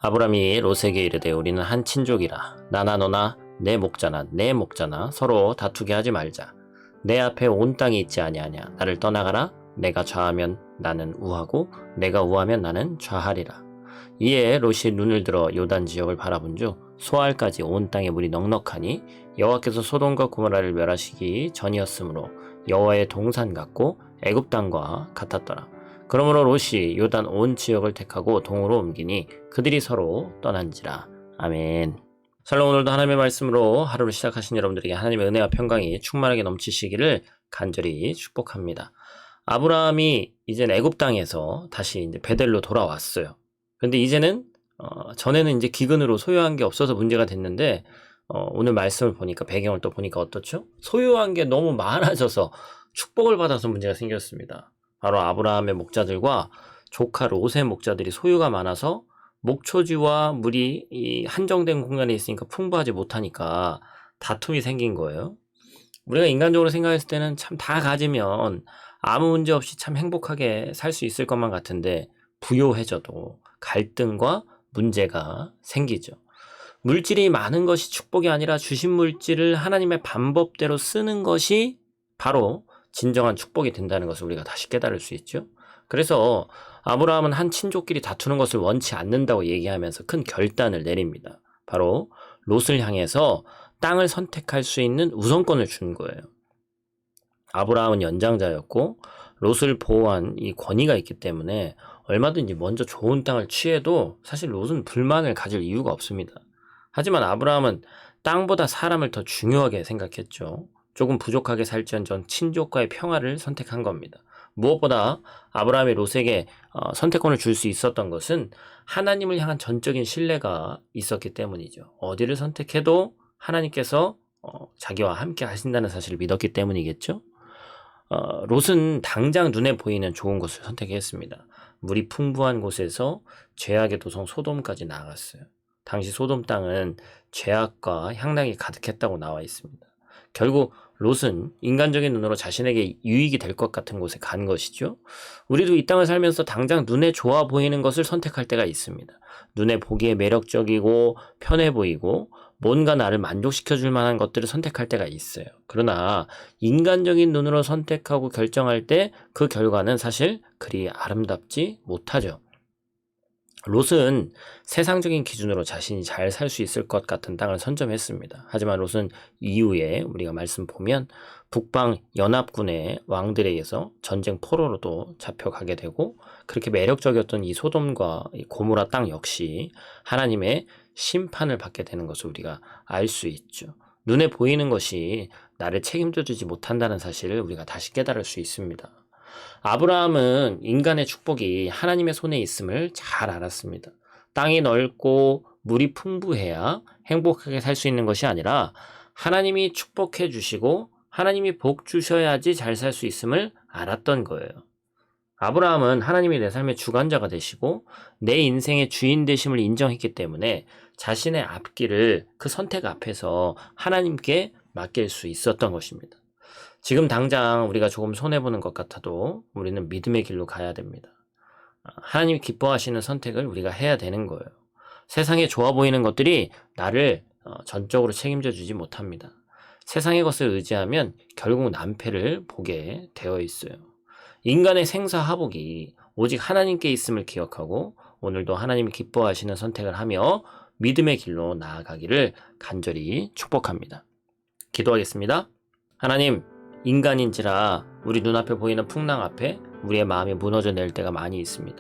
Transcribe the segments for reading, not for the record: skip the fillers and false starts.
아브람이 롯에게 이르되 우리는 한 친족이라 나나 너나 내 목자나 내 목자나 서로 다투게 하지 말자. 내 앞에 온 땅이 있지 아니하냐. 나를 떠나가라. 내가 좌하면 나는 우하고 내가 우하면 나는 좌하리라. 이에 롯이 눈을 들어 요단 지역을 바라본즉 소알까지 온 땅에 물이 넉넉하니 여호와께서 소돔과 고모라를 멸하시기 전이었으므로 여호와의 동산 같고 애굽 땅과 같았더라. 그러므로 롯이 요단 온 지역을 택하고 동으로 옮기니 그들이 서로 떠난지라. 아멘. 샬롬. 오늘도 하나님의 말씀으로 하루를 시작하신 여러분들에게 하나님의 은혜와 평강이 충만하게 넘치시기를 간절히 축복합니다. 아브라함이 이제 애굽 땅에서 다시 이제 베델로 돌아왔어요. 근데 이제는 전에는 이제 기근으로 소유한 게 없어서 문제가 됐는데 오늘 말씀을 보니까 배경을 또 보니까 어떻죠? 소유한 게 너무 많아져서 축복을 받아서 문제가 생겼습니다. 바로 아브라함의 목자들과 조카 롯의 목자들이 소유가 많아서 목초지와 물이 이 한정된 공간에 있으니까 풍부하지 못하니까 다툼이 생긴 거예요. 우리가 인간적으로 생각했을 때는 참 다 가지면 아무 문제 없이 참 행복하게 살 수 있을 것만 같은데 부요해져도 갈등과 문제가 생기죠. 물질이 많은 것이 축복이 아니라 주신 물질을 하나님의 방법대로 쓰는 것이 바로 진정한 축복이 된다는 것을 우리가 다시 깨달을 수 있죠. 그래서 아브라함은 한 친족끼리 다투는 것을 원치 않는다고 얘기하면서 큰 결단을 내립니다. 바로 롯을 향해서 땅을 선택할 수 있는 우선권을 준 거예요. 아브라함은 연장자였고 롯을 보호한 이 권위가 있기 때문에 얼마든지 먼저 좋은 땅을 취해도 사실 롯은 불만을 가질 이유가 없습니다. 하지만 아브라함은 땅보다 사람을 더 중요하게 생각했죠. 조금 부족하게 살지언정 친족과의 평화를 선택한 겁니다. 무엇보다 아브라함이 롯에게 선택권을 줄 수 있었던 것은 하나님을 향한 전적인 신뢰가 있었기 때문이죠. 어디를 선택해도 하나님께서 자기와 함께 하신다는 사실을 믿었기 때문이겠죠. 롯은 당장 눈에 보이는 좋은 곳을 선택했습니다. 물이 풍부한 곳에서 죄악의 도성 소돔까지 나아갔어요. 당시 소돔 땅은 죄악과 향락이 가득했다고 나와 있습니다. 결국 롯은 인간적인 눈으로 자신에게 유익이 될 것 같은 곳에 간 것이죠. 우리도 이 땅을 살면서 당장 눈에 좋아 보이는 것을 선택할 때가 있습니다. 눈에 보기에 매력적이고 편해 보이고 뭔가 나를 만족시켜 줄 만한 것들을 선택할 때가 있어요. 그러나 인간적인 눈으로 선택하고 결정할 때 그 결과는 사실 그리 아름답지 못하죠. 롯은 세상적인 기준으로 자신이 잘 살 수 있을 것 같은 땅을 선점했습니다. 하지만 롯은 이후에 우리가 말씀 보면 북방 연합군의 왕들에 의해서 전쟁 포로로도 잡혀가게 되고 그렇게 매력적이었던 이 소돔과 이 고모라 땅 역시 하나님의 심판을 받게 되는 것을 우리가 알 수 있죠. 눈에 보이는 것이 나를 책임져 주지 못한다는 사실을 우리가 다시 깨달을 수 있습니다. 아브라함은 인간의 축복이 하나님의 손에 있음을 잘 알았습니다. 땅이 넓고 물이 풍부해야 행복하게 살 수 있는 것이 아니라 하나님이 축복해 주시고 하나님이 복 주셔야지 잘 살 수 있음을 알았던 거예요. 아브라함은 하나님이 내 삶의 주관자가 되시고 내 인생의 주인 되심을 인정했기 때문에 자신의 앞길을 그 선택 앞에서 하나님께 맡길 수 있었던 것입니다. 지금 당장 우리가 조금 손해보는 것 같아도 우리는 믿음의 길로 가야 됩니다. 하나님이 기뻐하시는 선택을 우리가 해야 되는 거예요. 세상에 좋아 보이는 것들이 나를 전적으로 책임져 주지 못합니다. 세상의 것을 의지하면 결국 낭패를 보게 되어 있어요. 인간의 생사하복이 오직 하나님께 있음을 기억하고 오늘도 하나님이 기뻐하시는 선택을 하며 믿음의 길로 나아가기를 간절히 축복합니다. 기도하겠습니다. 하나님, 인간인지라 우리 눈앞에 보이는 풍랑 앞에 우리의 마음이 무너져 내릴 때가 많이 있습니다.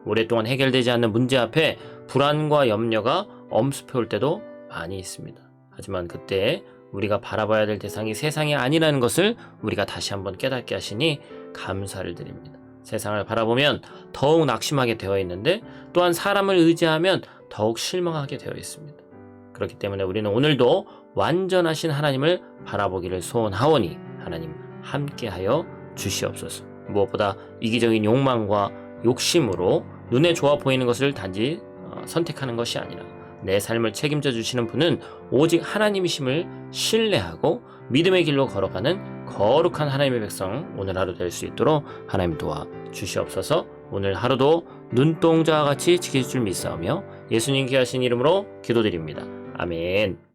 오랫동안 해결되지 않는 문제 앞에 불안과 염려가 엄습해올 때도 많이 있습니다. 하지만 그때 우리가 바라봐야 될 대상이 세상이 아니라는 것을 우리가 다시 한번 깨닫게 하시니 감사를 드립니다. 세상을 바라보면 더욱 낙심하게 되어 있는데 또한 사람을 의지하면 더욱 실망하게 되어 있습니다. 그렇기 때문에 우리는 오늘도 완전하신 하나님을 바라보기를 소원하오니 하나님 함께하여 주시옵소서. 무엇보다 이기적인 욕망과 욕심으로 눈에 좋아 보이는 것을 단지 선택하는 것이 아니라 내 삶을 책임져 주시는 분은 오직 하나님이심을 신뢰하고 믿음의 길로 걸어가는 거룩한 하나님의 백성 오늘 하루 될 수 있도록 하나님 도와 주시옵소서. 오늘 하루도 눈동자와 같이 지키실 줄 믿사오며 예수님 귀하신 이름으로 기도드립니다. 아멘.